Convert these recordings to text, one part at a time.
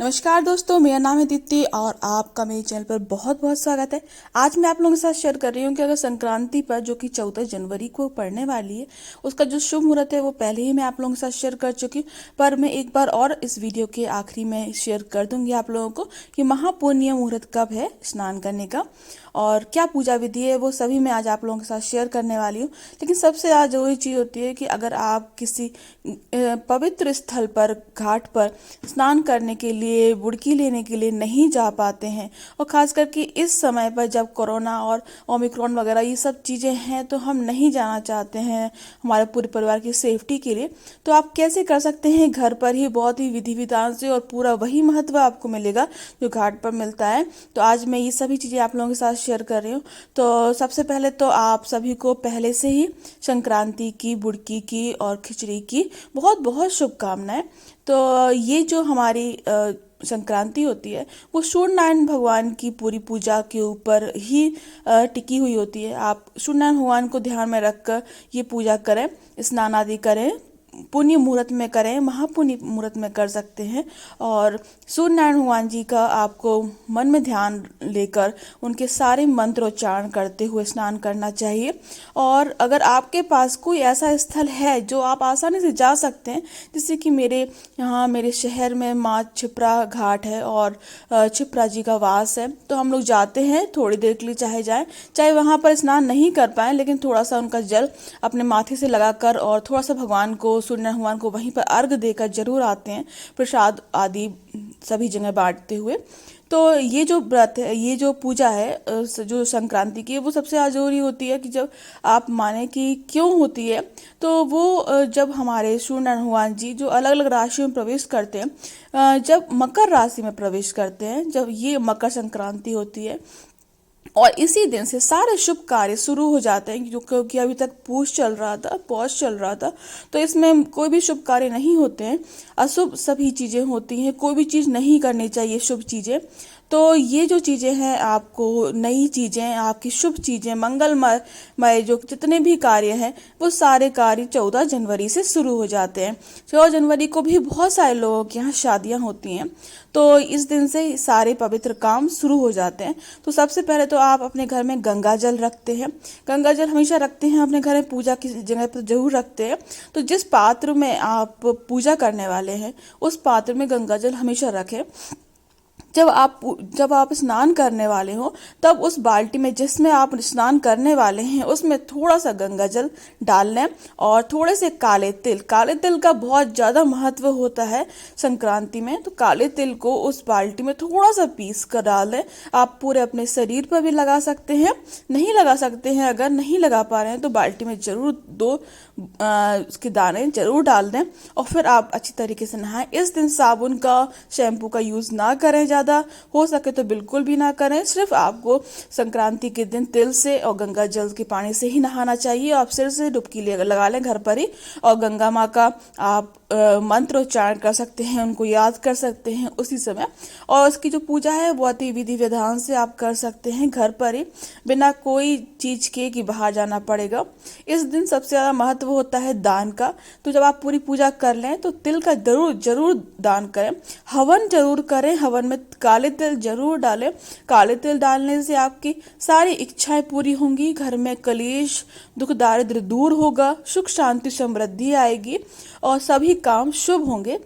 नमस्कार दोस्तों, मेरा नाम है दीप्ति और आपका मेरे चैनल पर बहुत बहुत स्वागत है। आज मैं आप लोगों के साथ शेयर कर रही हूँ कि अगर संक्रांति पर जो कि 14 जनवरी को पड़ने वाली है, उसका जो शुभ मुहूर्त है वो पहले ही मैं आप लोगों के साथ शेयर कर चुकी हूँ। पर मैं एक बार और इस वीडियो के आखिरी में शेयर कर दूंगी आप लोगों को कि महापुण्य मुहूर्त कब है स्नान करने का और क्या पूजा विधि है, वो सभी मैं आज आप लोगों के साथ शेयर करने वाली हूँ। लेकिन सबसे ज़्यादा जरूरी चीज़ होती है कि अगर आप किसी पवित्र स्थल पर, घाट पर स्नान करने के लिए, बुड़की लेने के लिए नहीं जा पाते हैं, और खास करके इस समय पर जब कोरोना और ओमिक्रॉन वगैरह ये सब चीज़ें हैं, तो हम नहीं जाना चाहते हैं हमारे पूरे परिवार की सेफ्टी के लिए, तो आप कैसे कर सकते हैं घर पर ही बहुत ही विधि विधान से, और पूरा वही महत्व आपको मिलेगा जो घाट पर मिलता है। तो आज मैं ये सभी चीज़ें आप लोगों के साथ शेयर कर रही हूँ। तो सबसे पहले तो आप सभी को पहले से ही संक्रांति की, बुड़की की और खिचड़ी की बहुत बहुत शुभकामनाएं। तो ये जो हमारी संक्रांति होती है वो सूर्य नारायण भगवान की पूरी पूजा के ऊपर ही टिकी हुई होती है। आप सूर्य नारायण भगवान को ध्यान में रखकर ये पूजा करें, स्नान आदि करें, पुण्य मुहूर्त में करें, महापुण्य मुहूर्त में कर सकते हैं। और सूर्य नारायण भगवान जी का आपको मन में ध्यान लेकर उनके सारे मंत्रोच्चारण करते हुए स्नान करना चाहिए। और अगर आपके पास कोई ऐसा स्थल है जो आप आसानी से जा सकते हैं, जैसे कि मेरे शहर में माँ छिप्रा घाट है और छिप्रा जी का वास है, तो हम लोग जाते हैं थोड़ी देर के लिए, चाहे जाएं, चाहे वहाँ पर स्नान नहीं कर पाएं, लेकिन थोड़ा सा उनका जल अपने माथे से लगाकर और थोड़ा सा भगवान को, सूर्य नारायण भगवान को वहीं पर अर्घ देकर जरूर आते हैं, प्रसाद आदि सभी जगह बांटते हुए। तो ये जो व्रत है, ये जो पूजा है जो संक्रांति की है, वो सबसे ज़्यादा जरूरी होती है। कि जब आप माने कि क्यों होती है, तो वो जब हमारे सूर्य नारायण भगवान जी जो अलग अलग राशियों में प्रवेश करते हैं, जब मकर राशि में प्रवेश करते हैं, जब ये मकर संक्रांति होती है, और इसी दिन से सारे शुभ कार्य शुरू हो जाते हैं। क्योंकि अभी तक पूष चल रहा था, पौष चल रहा था, तो इसमें कोई भी शुभ कार्य नहीं होते हैं, अशुभ सभी चीज़ें होती हैं। कोई भी चीज़ नहीं करनी चाहिए शुभ चीज़ें। तो ये जो चीज़ें हैं, आपको नई चीज़ें, आपकी शुभ चीज़ें, मंगलमय जो जितने भी कार्य हैं, वो सारे कार्य 14 जनवरी से शुरू हो जाते हैं। 14 जनवरी को भी बहुत सारे लोगों के यहाँ शादियाँ होती हैं, तो इस दिन से सारे पवित्र काम शुरू हो जाते हैं। तो सबसे पहले तो आप अपने घर में गंगा जल रखते हैं। गंगा जल हमेशा रखते हैं अपने घर में, पूजा की जगह पर जरूर रखते हैं। तो जिस पात्र में आप पूजा करने वाले हैं, उस पात्र में गंगा जल हमेशा रखें। जब आप स्नान करने वाले हो, तब उस बाल्टी में जिसमें आप स्नान करने वाले हैं, उसमें थोड़ा सा गंगा जल डाल लें और थोड़े से काले तिल का बहुत ज़्यादा महत्व होता है संक्रांति में। तो काले तिल को उस बाल्टी में थोड़ा सा पीस कर डाल दें। आप पूरे अपने शरीर पर भी लगा सकते हैं, नहीं लगा सकते हैं, अगर नहीं लगा पा रहे हैं तो बाल्टी में जरूर दो उसके दाने जरूर डाल दें, और फिर आप अच्छी तरीके से नहाएं। इस दिन साबुन का, शैम्पू का यूज़ ना करें, ज़्यादा हो सके तो बिल्कुल भी ना करें। सिर्फ आपको संक्रांति के दिन तिल से और गंगा जल के पानी से ही नहाना चाहिए। आप सिर से डुबकी लगा लें घर पर ही, और गंगा माँ का आप मंत्र उच्चारण कर सकते हैं, उनको याद कर सकते हैं उसी समय। और उसकी जो पूजा है वो अति विधि विधान से आप कर सकते हैं घर पर ही, बिना कोई चीज़ के कि बाहर जाना पड़ेगा। इस दिन सबसे ज़्यादा महत्व होता है दान का। तो जब आप पूरी पूजा कर लें तो तिल का जरूर दान करें, हवन जरूर करें, हवन में काले तिल जरूर डालें। काले तिल डालने से आपकी सारी इच्छाएं पूरी होंगी, घर में कलेश, दुख, दारिद्र्य दूर होगा, सुख शांति समृद्धि आएगी और सभी काम शुभ होंगे।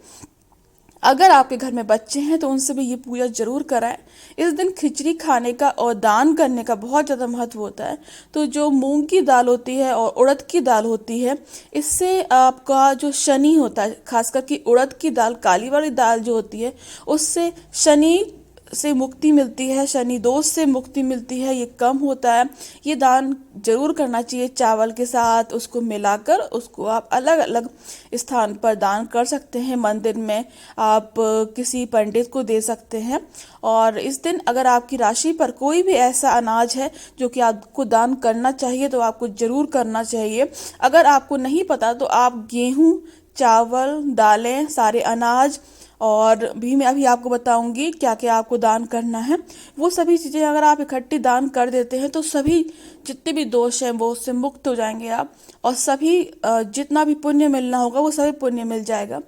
अगर आपके घर में बच्चे हैं तो उनसे भी ये पूजा जरूर कराएं। इस दिन खिचड़ी खाने का और दान करने का बहुत ज़्यादा महत्व होता है। तो जो मूंग की दाल होती है और उड़द की दाल होती है, इससे आपका जो शनि होता है, खास करके उड़द की दाल, काली वाली दाल जो होती है, उससे शनि से मुक्ति मिलती है, शनि दोष से मुक्ति मिलती है, ये कम होता है। ये दान जरूर करना चाहिए चावल के साथ, उसको मिलाकर उसको आप अलग अलग स्थान पर दान कर सकते हैं। मंदिर में आप किसी पंडित को दे सकते हैं। और इस दिन अगर आपकी राशि पर कोई भी ऐसा अनाज है जो कि आपको दान करना चाहिए, तो आपको जरूर करना चाहिए। अगर आपको नहीं पता तो आप गेहूँ, चावल, दालें, सारे अनाज और भी मैं अभी आपको बताऊंगी क्या क्या आपको दान करना है। वो सभी चीज़ें अगर आप इकट्ठी दान कर देते हैं तो सभी जितने भी दोष हैं वो उससे मुक्त हो जाएंगे आप, और सभी जितना भी पुण्य मिलना होगा वो सभी पुण्य मिल जाएगा।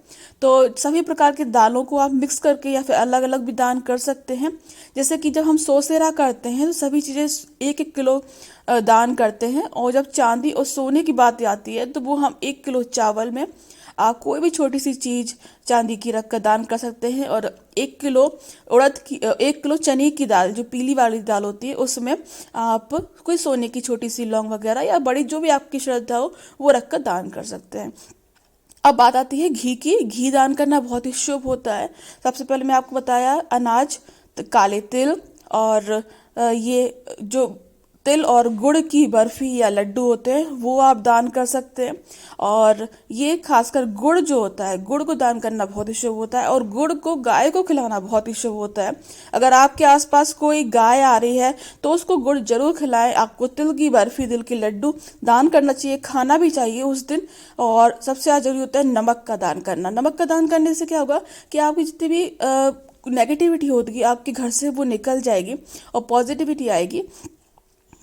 तो सभी प्रकार के दालों को आप मिक्स करके या फिर अलग अलग भी दान कर सकते हैं। जैसे कि जब हम सोसेरा करते हैं तो सभी चीज़ें 1-1 किलो दान करते हैं, और जब चांदी और सोने की बात आती है तो वो हम 1 किलो चावल में आप कोई भी छोटी सी चीज चांदी की रख कर दान कर सकते हैं। और 1 किलो उड़द की 1 किलो चने की दाल जो पीली वाली दाल होती है उसमें आप कोई सोने की छोटी सी लौंग वगैरह या बड़ी जो भी आपकी श्रद्धा हो वो रख कर दान कर सकते हैं। अब बात आती है घी की। घी दान करना बहुत ही शुभ होता है। सबसे पहले मैं आपको बताया अनाज, काले तिल और ये जो तिल और गुड़ की बर्फी या लड्डू होते हैं वो आप दान कर सकते हैं। और ये खासकर गुड़ जो होता है, गुड़ को दान करना बहुत ही शुभ होता है, और गुड़ को गाय को खिलाना बहुत ही शुभ होता है। अगर आपके आसपास कोई गाय आ रही है तो उसको गुड़ जरूर खिलाएं। आपको तिल की बर्फी, तिल के लड्डू दान करना चाहिए, खाना भी चाहिए उस दिन। और सबसे ज्यादा जरूरी होता है नमक का दान करना। नमक का दान करने से क्या होगा कि आपकी जितनी भी नेगेटिविटी होगी आपके घर से वो निकल जाएगी और पॉजिटिविटी आएगी।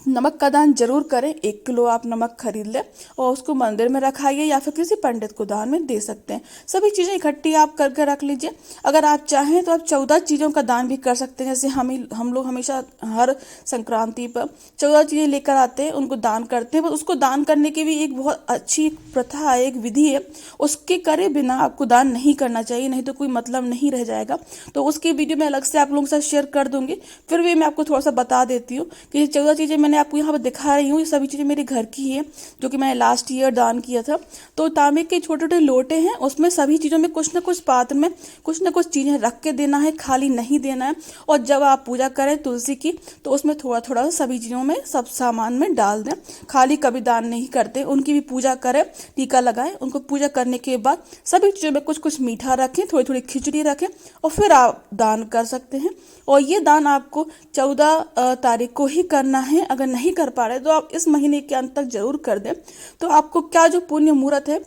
नमक का दान जरूर करें। 1 किलो आप नमक खरीद लें और उसको मंदिर में रखाइए या फिर किसी पंडित को दान में दे सकते हैं। सभी चीजें इकट्ठी आप करके रख लीजिए। अगर आप चाहें तो आप 14 चीजों का दान भी कर सकते हैं। जैसे हम लोग हमेशा हर संक्रांति पर 14 चीजें लेकर आते हैं, उनको दान करते हैं। बस उसको दान करने की भी एक बहुत अच्छी प्रथा है, एक विधि है। उसके करे बिना आपको दान नहीं करना चाहिए, नहीं तो कोई मतलब नहीं रह जाएगा। तो उसकी वीडियो मैं अलग से आप लोगों के साथ शेयर कर दूंगी। फिर भी मैं आपको थोड़ा सा बता देती हूँ कि ये 14 चीजें मैंने आपको यहाँ पर दिखा रही हूँ, ये सभी चीजें मेरे घर की है जो कि मैंने लास्ट ईयर दान किया था। तो तांबे के छोटे छोटे लोटे हैं, उसमें सभी चीजों में कुछ न कुछ पात्र में कुछ न कुछ चीजें रख के देना है, खाली नहीं देना है। और जब आप पूजा करें तुलसी की तो उसमें थोड़ा थोड़ा सभी चीजों में सब सामान में डाल दें। खाली कभी दान नहीं करते, उनकी भी पूजा करें, टीका लगाएं। उनको पूजा करने के बाद सभी चीजों में कुछ कुछ मीठा रखें, थोड़ी थोड़ी खिचड़ी रखें और फिर आप दान कर सकते हैं। और ये दान आपको 14 तारीख को ही करना है। अगर नहीं कर पा रहे तो आप इस महीने के अंत तक जरूर कर दें। तो आपको क्या जो पुण्य मुहूर्त है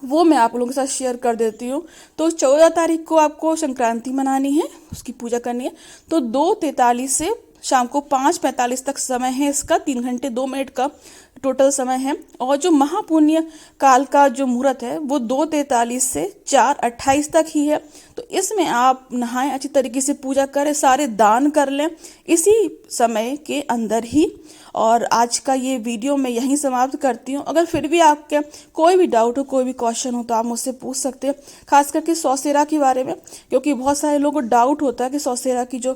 वो मैं आप लोगों के साथ शेयर कर देती हूँ। तो 14 तारीख को आपको संक्रांति मनानी है, उसकी पूजा करनी है। तो 2:43 से शाम को 5:45 तक समय है इसका, 3 घंटे 2 मिनट का टोटल समय है। और जो महापुण्य काल का जो मुहूर्त है वो 2:43 से 4:28 तक ही है। तो इसमें आप नहाएं, अच्छी तरीके से पूजा करें, सारे दान कर लें इसी समय के अंदर ही। और आज का ये वीडियो मैं यहीं समाप्त करती हूँ। अगर फिर भी आपके कोई भी डाउट हो, कोई भी क्वेश्चन हो तो आप मुझसे पूछ सकते हैं, खास करके सौसेरा के बारे में, क्योंकि बहुत सारे लोगों को डाउट होता है कि सौसेरा की जो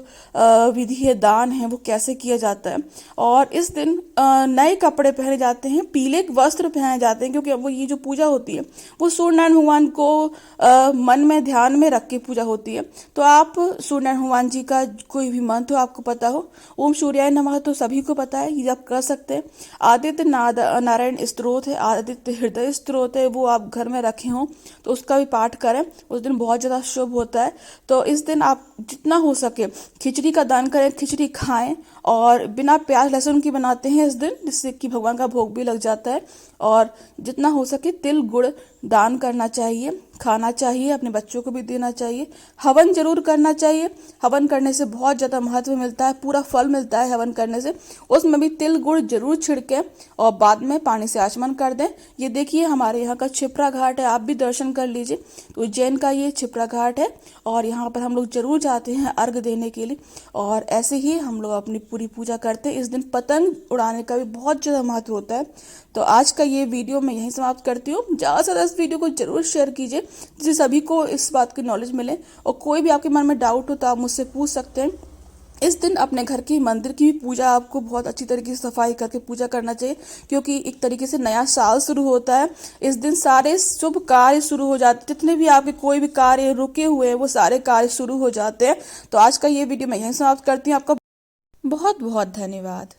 विधि है, दान है, वो कैसे किया जाता है। और इस दिन नए कपड़े पहने जाते हैं, पीले वस्त्र पहने जाते हैं, क्योंकि वो ये जो पूजा होती है वो सूर्यनारायण भगवान को मन में ध्यान में रख के पूजा होती है। तो आप सूर्यनारायण भगवान जी का कोई भी मंत्र आपको पता हो, ओम सूर्याय नमः तो सभी को पता है, ये आप कर सकते हैं। आदित्य नारायण स्तोत्र है, आदित्य हृदय स्तोत्र है, वो आप घर में रखे हों तो उसका भी पाठ करें। उस दिन बहुत ज़्यादा शुभ होता है। तो इस दिन आप जितना हो सके खिचड़ी का दान करें, खिचड़ी खाएं। और बिना प्याज लहसुन की बनाते हैं इस दिन, जिससे कि भगवान का भोग भी लग जाता है। और जितना हो सके तिल गुड़ दान करना चाहिए, खाना चाहिए, अपने बच्चों को भी देना चाहिए। हवन जरूर करना चाहिए। हवन करने से बहुत ज़्यादा महत्व मिलता है, पूरा फल मिलता है हवन करने से। उसमें भी तिल गुड़ जरूर छिड़के और बाद में पानी से आचमन कर दें। ये देखिए हमारे यहाँ का छिपरा घाट है, आप भी दर्शन कर लीजिए। तो उज्जैन का ये छिपरा घाट है और यहाँ पर हम लोग जरूर जाते हैं अर्घ देने के लिए। और ऐसे ही हम लोग अपनी पूरी पूजा करते हैं। इस दिन पतंग उड़ाने का भी बहुत ज़्यादा महत्व होता है। तो आज का ये वीडियो मैं यहीं समाप्त करती हूँ। ज़्यादा से ज़्यादा इस वीडियो को जरूर शेयर कीजिए जिससे सभी को इस बात की नॉलेज मिले। और कोई भी आपके मन में डाउट हो तो आप मुझसे पूछ सकते हैं। इस दिन अपने घर की मंदिर की भी पूजा आपको बहुत अच्छी तरीके से सफाई करके पूजा करना चाहिए, क्योंकि एक तरीके से नया साल शुरू होता है। इस दिन सारे शुभ कार्य शुरू हो जाते हैं, जितने भी आपके कोई भी कार्य रुके हुए हैं वो सारे कार्य शुरू हो जाते हैं। तो आज का ये वीडियो मैं यहीं समाप्त करती हूँ। आपका बहुत बहुत धन्यवाद।